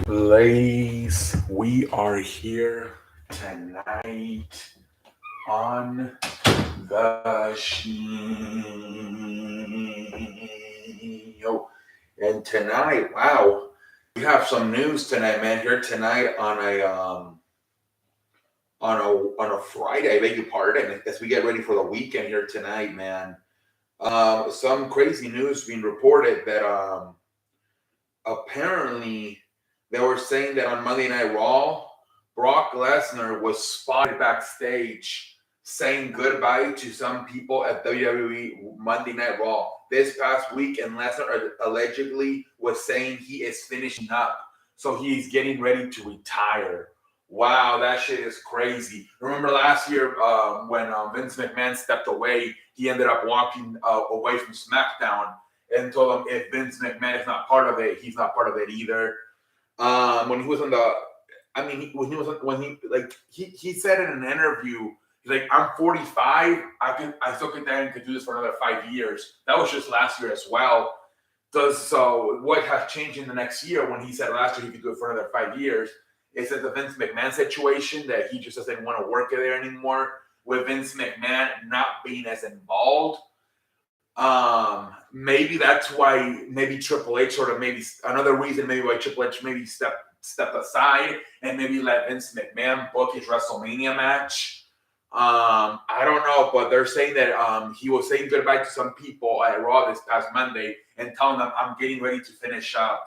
Ladies, we are here tonight on the show. And tonight, wow, we have some news tonight, man. Here tonight on a Friday, I beg your pardon, as we get ready for the weekend here tonight, man. Some crazy news being reported that apparently they were saying that on Monday Night Raw, Brock Lesnar was spotted backstage saying goodbye to some people at WWE Monday Night Raw this past week, and Lesnar allegedly was saying he is finishing up, so he's getting ready to retire. Wow, that shit is crazy. Remember last year when Vince McMahon stepped away, he ended up walking away from SmackDown and told him if Vince McMahon is not part of it, he's not part of it either. When he was on the, I mean, he said in an interview, he's like, I'm 45, I still could do this for another 5 years. That was just last year as well. So what has changed in the next year when he said last year he could do it for another 5 years? Is that the Vince McMahon situation that he just doesn't want to work there anymore, with Vince McMahon not being as involved. Maybe that's why maybe Triple H sort of maybe another reason maybe why Triple H maybe stepped aside and maybe let Vince McMahon book his WrestleMania match. I don't know, but they're saying that he was saying goodbye to some people at Raw this past Monday and telling them I'm getting ready to finish up.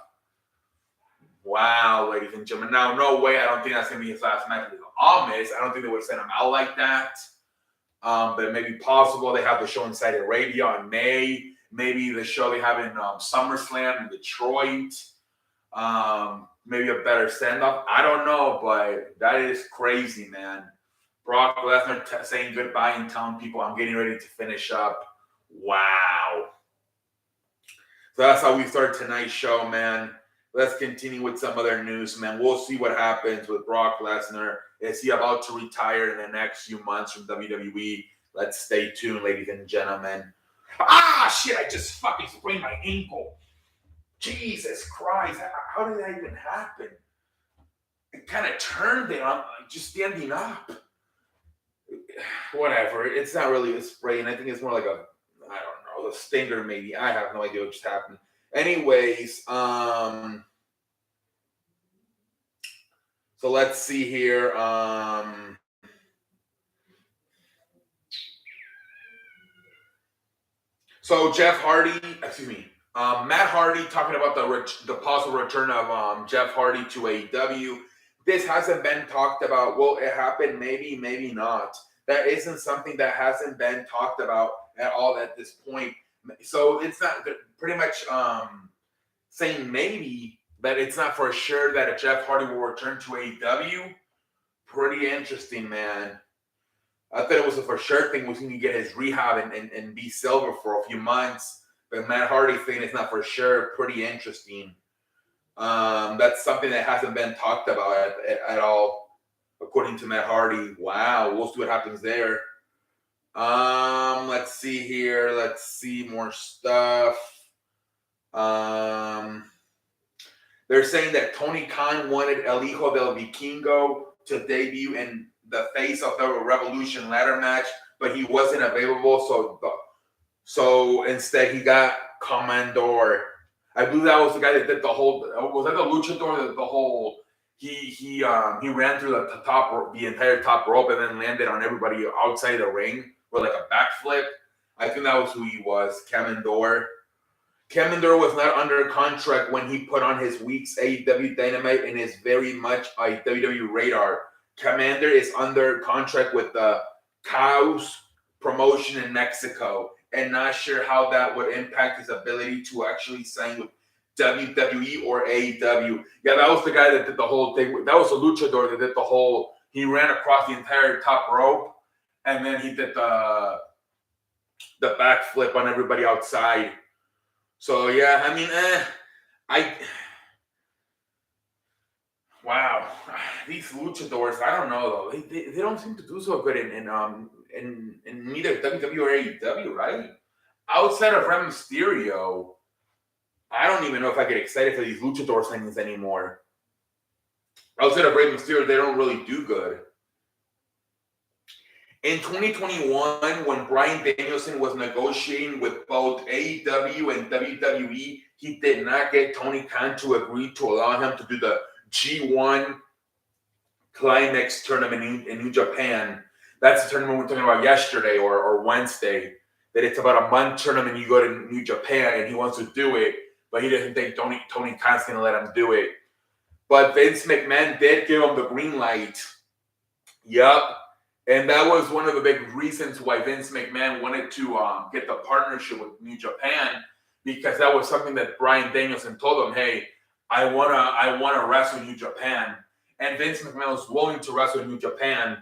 Wow, ladies and gentlemen. Now, no way. I don't think that's gonna be his last match with Almas. I don't think they would send him out like that. But it may be possible. They have the show in Saudi Arabia in May. Maybe the show they have in SummerSlam in Detroit. Maybe a better send-off. I don't know, but that is crazy, man. Brock Lesnar saying goodbye and telling people I'm getting ready to finish up. Wow. So that's how we start tonight's show, man. Let's continue with some other news, man. We'll see what happens with Brock Lesnar. Is he about to retire in the next few months from WWE? Let's stay tuned, ladies and gentlemen. Ah, shit, I just fucking sprained my ankle. Jesus Christ, how did that even happen? It kind of turned it on, just standing up. Whatever, it's not really a sprain. I think it's more like a, I don't know, a stinger maybe. I have no idea what just happened. Anyways, so let's see here. So Jeff Hardy, Matt Hardy talking about the possible return of Jeff Hardy to AEW. This hasn't been talked about. Will it happen? Maybe, maybe not. That isn't something that hasn't been talked about at all at this point. So it's not pretty much saying maybe, but it's not for sure that Jeff Hardy will return to AEW. Pretty interesting, man. I thought it was a for sure thing was going to get his rehab and be silver for a few months. But Matt Hardy thing is not for sure. Pretty interesting. That's something that hasn't been talked about at all, according to Matt Hardy. Wow, we'll see what happens there. Let's see here. Let's see more stuff. They're saying that Tony Khan wanted El Hijo del Vikingo to debut in the face of the Revolution ladder match, but he wasn't available. So instead, he got Comandor. I believe that was the guy that did the whole. Was that the luchador? The whole. He ran through the entire top rope, and then landed on everybody outside the ring with like a backflip. I think that was who he was, Comandor. Comandor was not under contract when he put on his week's AEW Dynamite and is very much a WWE radar. Commander is under contract with the Chaos promotion in Mexico and not sure how that would impact his ability to actually sign with WWE or AEW. Yeah, that was the guy that did the whole thing. That was a luchador that did the whole. He ran across the entire top rope and then he did the backflip on everybody outside. So yeah, I mean, wow, these luchadors. I don't know though. They don't seem to do so good in neither WWE or AEW, right? Outside of Rey Mysterio, I don't even know if I get excited for these luchador things anymore. outside of Rey Mysterio, they don't really do good. In 2021, when Bryan Danielson was negotiating with both AEW and WWE, he did not get Tony Khan to agree to allow him to do the G1 Climax tournament in New Japan. That's the tournament we were talking about yesterday or Wednesday. That it's about a month tournament. You go to New Japan, and he wants to do it, but he doesn't think Tony Khan's going to let him do it. But Vince McMahon did give him the green light. Yup. And that was one of the big reasons why Vince McMahon wanted to get the partnership with New Japan, because that was something that Bryan Danielson told him, hey, I wanna wrestle New Japan. And Vince McMahon was willing to wrestle New Japan.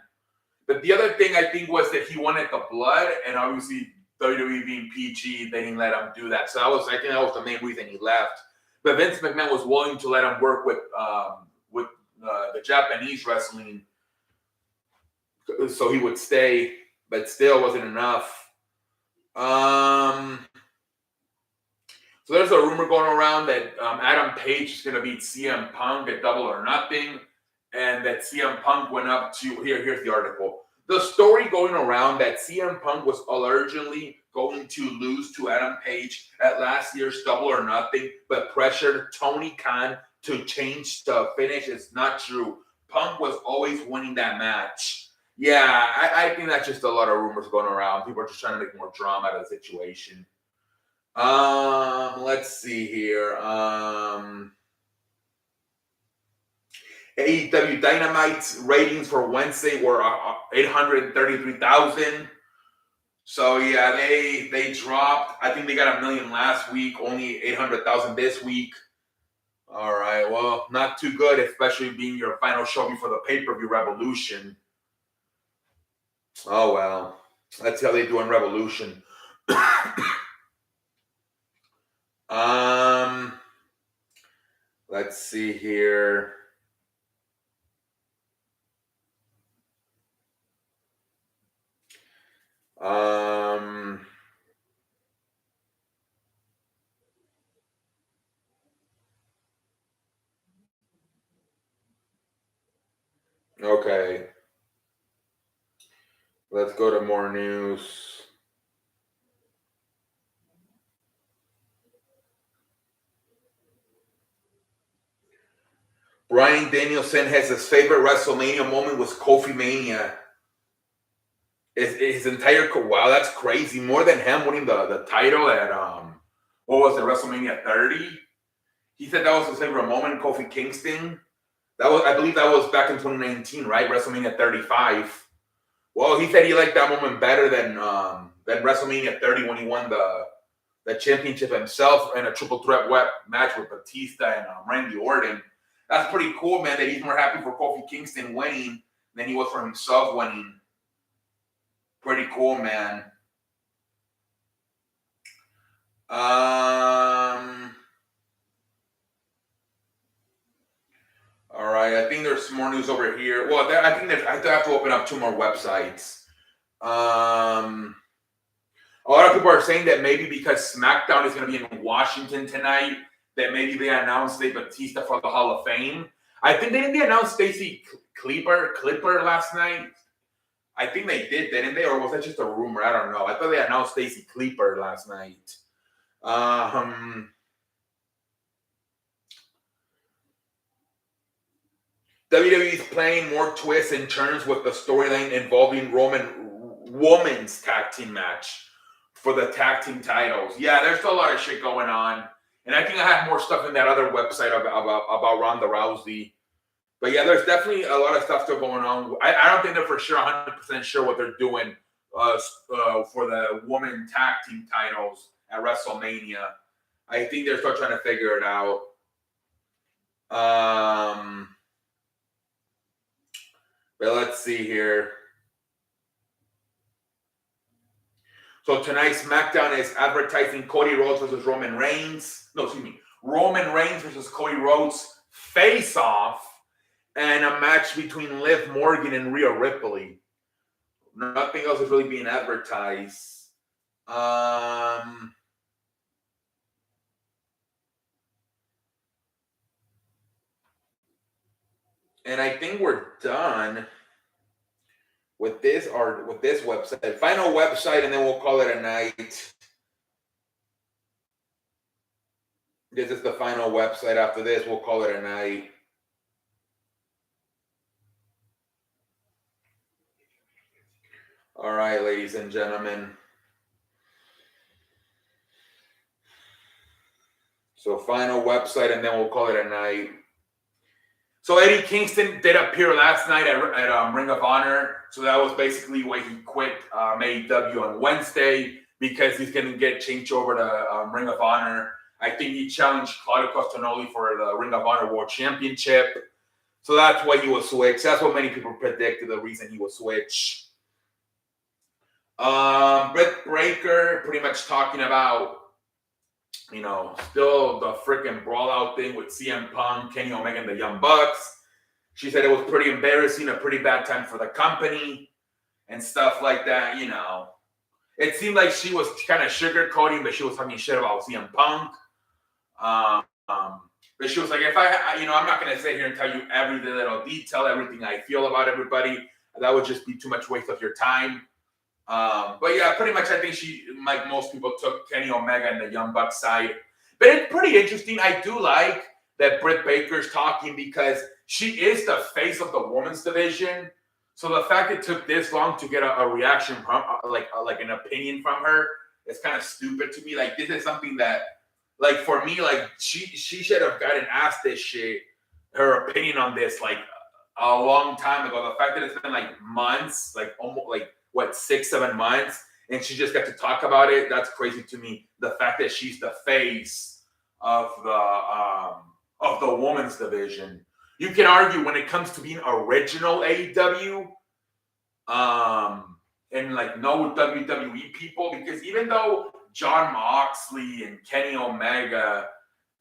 But the other thing I think was that he wanted the blood, and obviously WWE being PG, they didn't let him do that. So I think that was the main reason he left. But Vince McMahon was willing to let him work with the Japanese wrestling, so he would stay, but still wasn't enough. So there's a rumor going around that Adam Page is going to beat CM Punk at Double or Nothing, and that CM Punk went up to here's the article. The story going around that CM Punk was allegedly going to lose to Adam Page at last year's Double or Nothing, but pressured Tony Khan to change the finish is not true. Punk was always winning that match. Yeah, I think that's just a lot of rumors going around. People are just trying to make more drama out of the situation. Let's see here. AEW Dynamite's ratings for Wednesday were 833,000. So yeah, they dropped. I think they got 1 million last week, only 800,000 this week. All right, well, not too good, especially being your final show before the pay-per-view Revolution. Oh well, that's how they do on Revolution. Let's see here. Okay. Let's go to more news. Bryan Danielson has his favorite WrestleMania moment was Kofi Mania. His entire wow, that's crazy. More than him winning the title at what was it, WrestleMania 30? He said that was his favorite moment, Kofi Kingston. That was, I believe, that was back in 2019, right? WrestleMania 35. Well, he said he liked that moment better than WrestleMania 30 when he won the championship himself in a triple threat match with Batista and Randy Orton. That's pretty cool, man, that he's more happy for Kofi Kingston winning than he was for himself winning. Pretty cool, man. All right, I think there's some more news over here. Well, I think I have to open up 2 more websites. A lot of people are saying that maybe because SmackDown is going to be in Washington tonight, that maybe they announced Dave Batista for the Hall of Fame. I think they announced Stacy Clipper last night. I think they did, didn't they? Or was that just a rumor? I don't know. I thought they announced Stacy Clipper last night. WWE is playing more twists and turns with the storyline involving women's tag team match for the tag team titles. Yeah, there's a lot of shit going on. And I think I have more stuff in that other website about Ronda Rousey. But yeah, there's definitely a lot of stuff still going on. I don't think they're for sure 100% sure what they're doing for the women tag team titles at WrestleMania. I think they're still trying to figure it out. But let's see here. So tonight's SmackDown is advertising Cody Rhodes versus Roman Reigns. No, excuse me. Roman Reigns versus Cody Rhodes face-off, and a match between Liv Morgan and Rhea Ripley. Nothing else is really being advertised. And I think we're done with this website. Final website, and then we'll call it a night. This is the final website. After this, we'll call it a night. All right, ladies and gentlemen. So final website, and then we'll call it a night. So Eddie Kingston did appear last night at Ring of Honor. So that was basically why he quit AEW on Wednesday, because he's going to get changed over to Ring of Honor. I think he challenged Claudio Castagnoli for the Ring of Honor World Championship. So that's why he will switch. That's what many people predicted, the reason he will switch. Britt Baker pretty much talking about, still the freaking brawl out thing with CM Punk, Kenny Omega, and the Young Bucks. She said it was pretty embarrassing, a pretty bad time for the company and stuff like that, It seemed like she was kind of sugarcoating, but she was talking shit about CM Punk. But she was like, if I'm not going to sit here and tell you every little detail, everything I feel about everybody. That would just be too much waste of your time. But yeah, pretty much I think she, like most people, took Kenny Omega and the Young Bucks side. But it's pretty interesting. I do like that Britt Baker's talking, because she is the face of the women's division. So the fact it took this long to get a reaction from, like an opinion from her, is kind of stupid to me. Like, this is something that, like, for me, like, she should have gotten asked this shit, her opinion on this, like, a long time ago. The fact that it's been like months, like almost like 6-7 months, and she just got to talk about it, that's crazy to me. The fact that she's the face of the women's division. You can argue when it comes to being original AEW, and like no WWE people, because even though Jon Moxley and Kenny Omega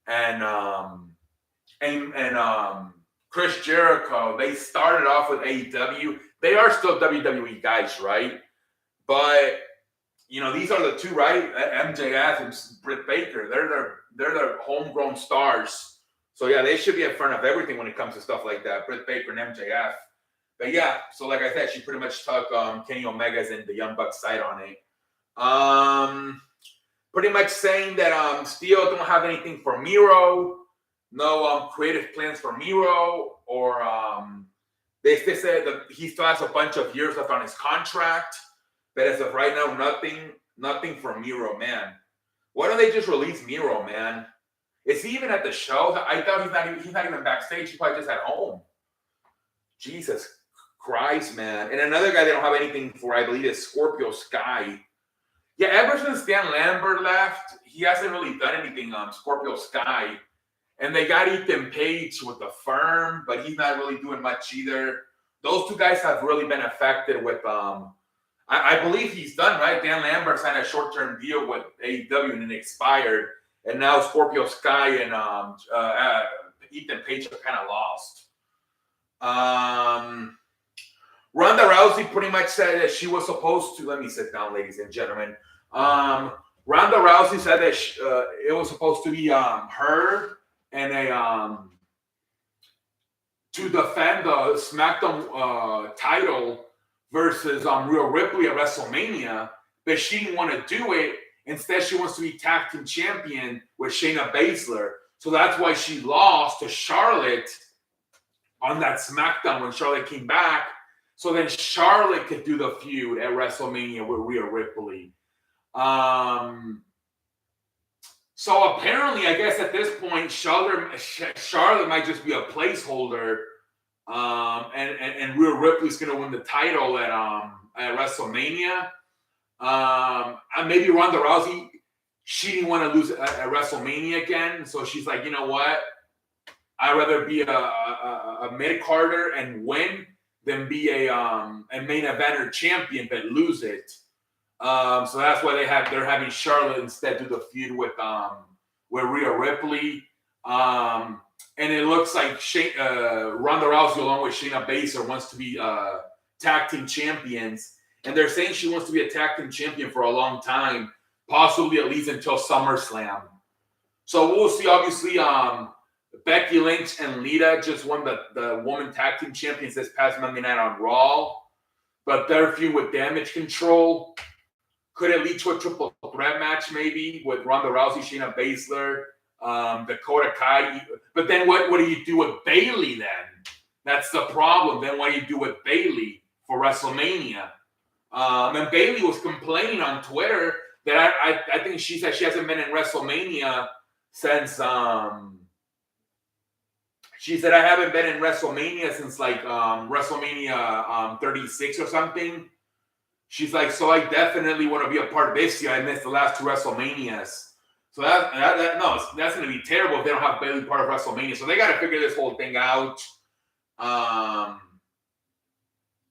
and Chris Jericho, they started off with AEW, they are still WWE guys, right? But these are the two, right? MJF and Britt Baker. They're their homegrown stars. So yeah, they should be in front of everything when it comes to stuff like that. Britt Baker and MJF. But yeah, so like I said, she pretty much took Kenny Omega's and the Young Bucks side on it. Pretty much saying that still don't have anything for Miro. No creative plans for Miro, or they said that he still has a bunch of years left on his contract. But as of right now, nothing for Miro, man. Why don't they just release Miro, man? Is he even at the show? I thought he's not even backstage. He's probably just at home. Jesus Christ, man. And another guy they don't have anything for, I believe, is Scorpio Sky. Yeah, ever since Dan Lambert left, he hasn't really done anything on Scorpio Sky. And they got Ethan Page with the Firm, but he's not really doing much either. Those two guys have really been affected with I believe he's done, right? Dan Lambert signed a short-term deal with AEW and it expired. And now Scorpio Sky and Ethan Page are kind of lost. Ronda Rousey pretty much said that she was supposed to, let me sit down, ladies and gentlemen. Ronda Rousey said that it was supposed to be her and to defend the SmackDown title versus Rhea Ripley at WrestleMania, but she didn't want to do it. Instead, she wants to be tag team champion with Shayna Baszler. So that's why she lost to Charlotte on that SmackDown when Charlotte came back. So then Charlotte could do the feud at WrestleMania with Rhea Ripley. So apparently, I guess at this point, Charlotte might just be a placeholder. And Rhea Ripley's going to win the title at WrestleMania. And maybe Ronda Rousey, she didn't want to lose at WrestleMania again. So she's like, you know what? I'd rather be a mid-carder and win than be a main eventer champion but lose it. So that's why they're having Charlotte instead do the feud with Rhea Ripley. And it looks like Ronda Rousey, along with Shayna Baszler, wants to be tag team champions. And they're saying she wants to be a tag team champion for a long time, possibly at least until SummerSlam. So we'll see. Obviously, Becky Lynch and Lita just won the Women Tag Team Champions this past Monday night on Raw. But their feud with Damage Control, could it lead to a triple threat match maybe with Ronda Rousey, Shayna Baszler, Dakota Kai? But then what do you do with Bayley then? That's the problem. Then what do you do with Bayley for WrestleMania? And Bayley was complaining on Twitter that I think she said she hasn't been in WrestleMania since she said I haven't been in WrestleMania since like WrestleMania 36 or something. She's like, so I definitely want to be a part of this year. I missed the last two WrestleManias. So that's going to be terrible if they don't have Bayley part of WrestleMania. So they got to figure this whole thing out.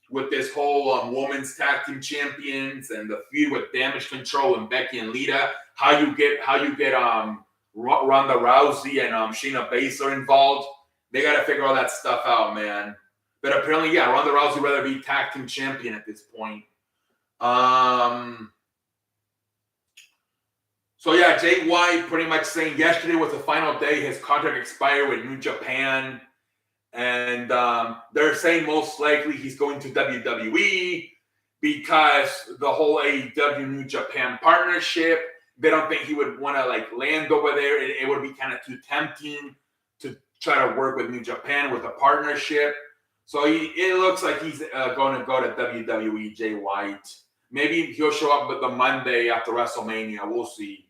With this whole women's tag team champions and the feud with Damage Control and Becky and Lita, how you get Ronda Rousey and Shayna Baszler involved. They got to figure all that stuff out, man. But apparently, yeah, Ronda Rousey rather be tag team champion at this point. So yeah, Jay White pretty much saying yesterday was the final day his contract expired with New Japan. And they're saying most likely he's going to WWE because the whole AEW New Japan partnership, they don't think he would want to like land over there. It would be kind of too tempting to try to work with New Japan with a partnership. So it looks like he's going to go to WWE, Jay White. Maybe he'll show up the Monday after WrestleMania. We'll see.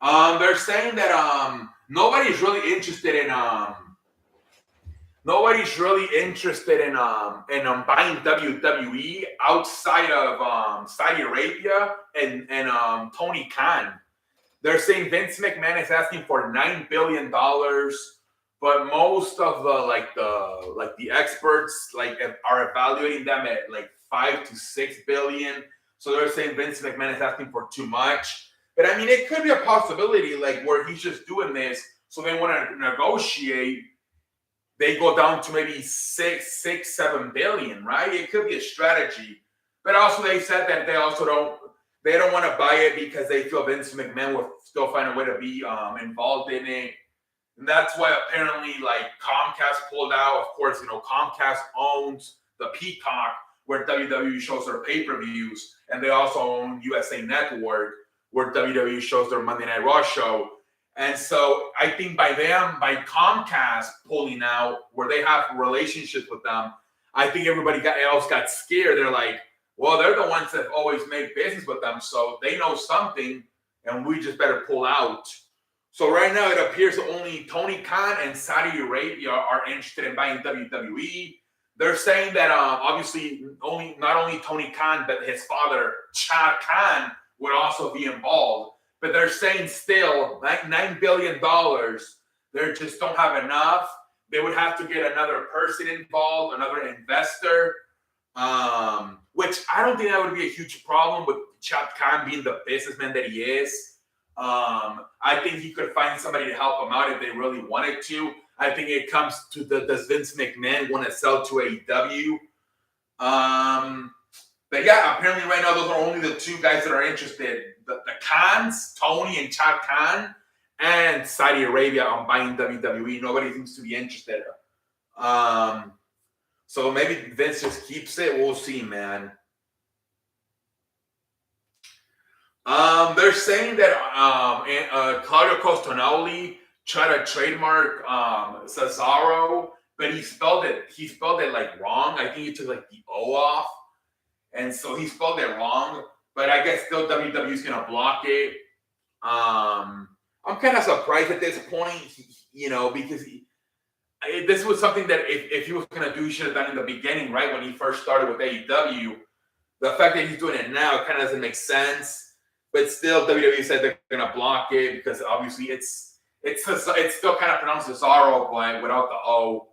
They're saying that nobody's really interested in buying WWE outside of Saudi Arabia and Tony Khan. They're saying Vince McMahon is asking for $9 billion, but most of the experts are evaluating them at like 5 to 6 billion. So they're saying Vince McMahon is asking for too much. But I mean, it could be a possibility like where he's just doing this so they want to negotiate. They go down to maybe 7 billion, right? It could be a strategy. But also they said that they don't want to buy it because they feel Vince McMahon will still find a way to be involved in it. And that's why apparently like Comcast pulled out. Of course, Comcast owns the Peacock where WWE shows their pay-per-views, and they also own USA Network where WWE shows their Monday Night Raw show. And so I think by Comcast pulling out, where they have relationships with them, I think everybody else got scared. They're like, well, they're the ones that always make business with them, so they know something, and we just better pull out. So right now it appears only Tony Khan and Saudi Arabia are interested in buying WWE. They're saying that obviously not only Tony Khan, but his father, Shad Khan, would also be involved. But they're saying still, like $9 billion, they just don't have enough. They would have to get another person involved, another investor, which I don't think that would be a huge problem with Shad Khan being the businessman that he is. I think he could find somebody to help him out if they really wanted to. I think it comes to does Vince McMahon want to sell to AEW? But yeah, apparently right now those are only the two guys that are interested. The Khans, Tony and Shad Khan, and Saudi Arabia on buying WWE. Nobody seems to be interested. So maybe Vince just keeps it. We'll see, man. They're saying that Claudio Costonelli tried to trademark Cesaro, but he spelled it like wrong. I think he took like the O off, and so he spelled it wrong. But I guess still WWE's gonna block it. I'm kind of surprised at this point, because this was something that if he was gonna do, he should have done in the beginning, right when he first started with AEW. The fact that he's doing it now kind of doesn't make sense. But still, WWE said they're gonna block it because obviously it's still kind of pronounced Cesaro, but without the O.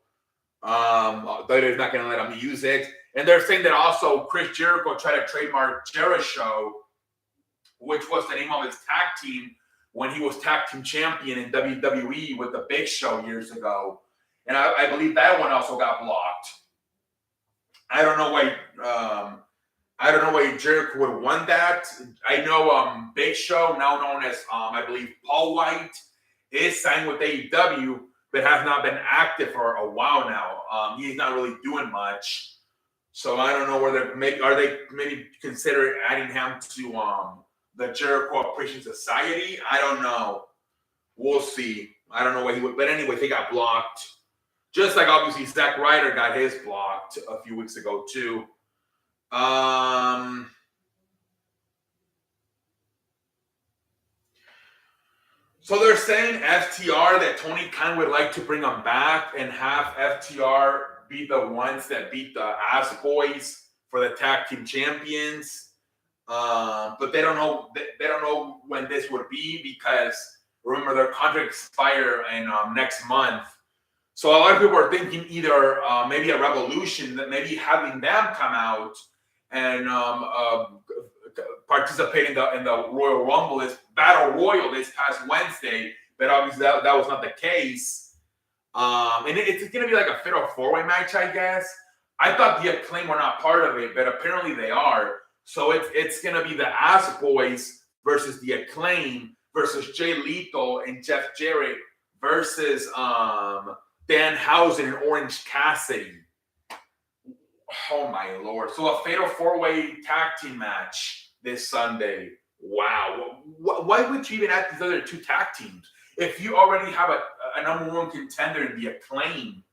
WWE's not gonna let them use it. And they're saying that also Chris Jericho tried to trademark Jericho, which was the name of his tag team when he was tag team champion in WWE with the Big Show years ago. And I believe that one also got blocked. I don't know why Jericho would want that. I know Big Show, now known as I believe Paul White, is signed with AEW. but has not been active for a while now. He's not really doing much. So I don't know whether maybe consider adding him to the Jericho Appreciation Society. I don't know. We'll see. I don't know what he would, but anyway, he got blocked. Just like obviously Zack Ryder got his blocked a few weeks ago too. So they're saying FTR that Tony Khan would like to bring them back and have FTR be the ones that beat the Ass Boys for the tag team champions. But they don't know. They don't know when this would be because remember their contract expire in next month. So a lot of people are thinking either maybe a Revolution, that maybe having them come out and participate in the Royal Rumble, this Battle Royal this past Wednesday, but obviously that was not the case. And it's going to be like a fatal four-way match, I guess. I thought the Acclaim were not part of it, but apparently they are. So it's going to be the Ass Boys versus the Acclaim versus Jay Lethal and Jeff Jarrett versus Danhausen and Orange Cassidy. Oh my Lord. So a fatal four-way tag team match this Sunday. Wow. Why would you even add these other two tag teams? If you already have a number one contender in the Acclaim.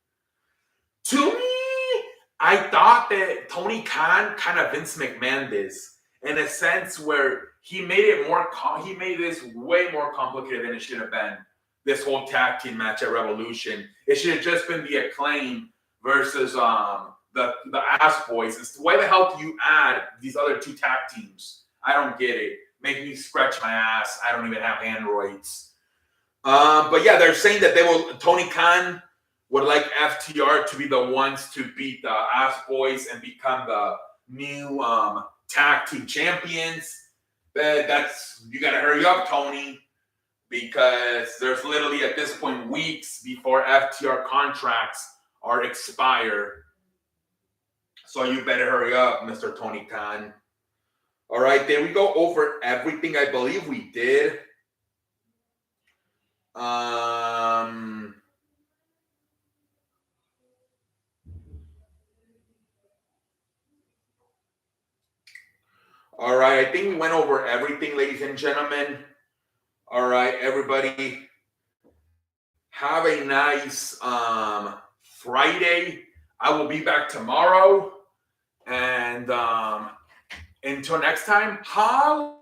To me, I thought that Tony Khan kind of Vince McMahon this in a sense where he made it more, he made this way more complicated than it should have been. This whole tag team match at Revolution. It should have just been the Acclaim versus the Ass Boys. It's why the hell do you add these other two tag teams? I don't get it. Make me scratch my ass. I don't even have androids. But yeah, they're saying that Tony Khan would like FTR to be the ones to beat the Ass Boys and become the new tag team champions. But you got to hurry up, Tony, because there's literally at this point weeks before FTR contracts are expired. So you better hurry up, Mr. Tony Khan. All right, there we go over everything I believe we did. All right, I think we went over everything, ladies and gentlemen. All right, everybody, have a nice Friday. I will be back tomorrow. And until next time, holla!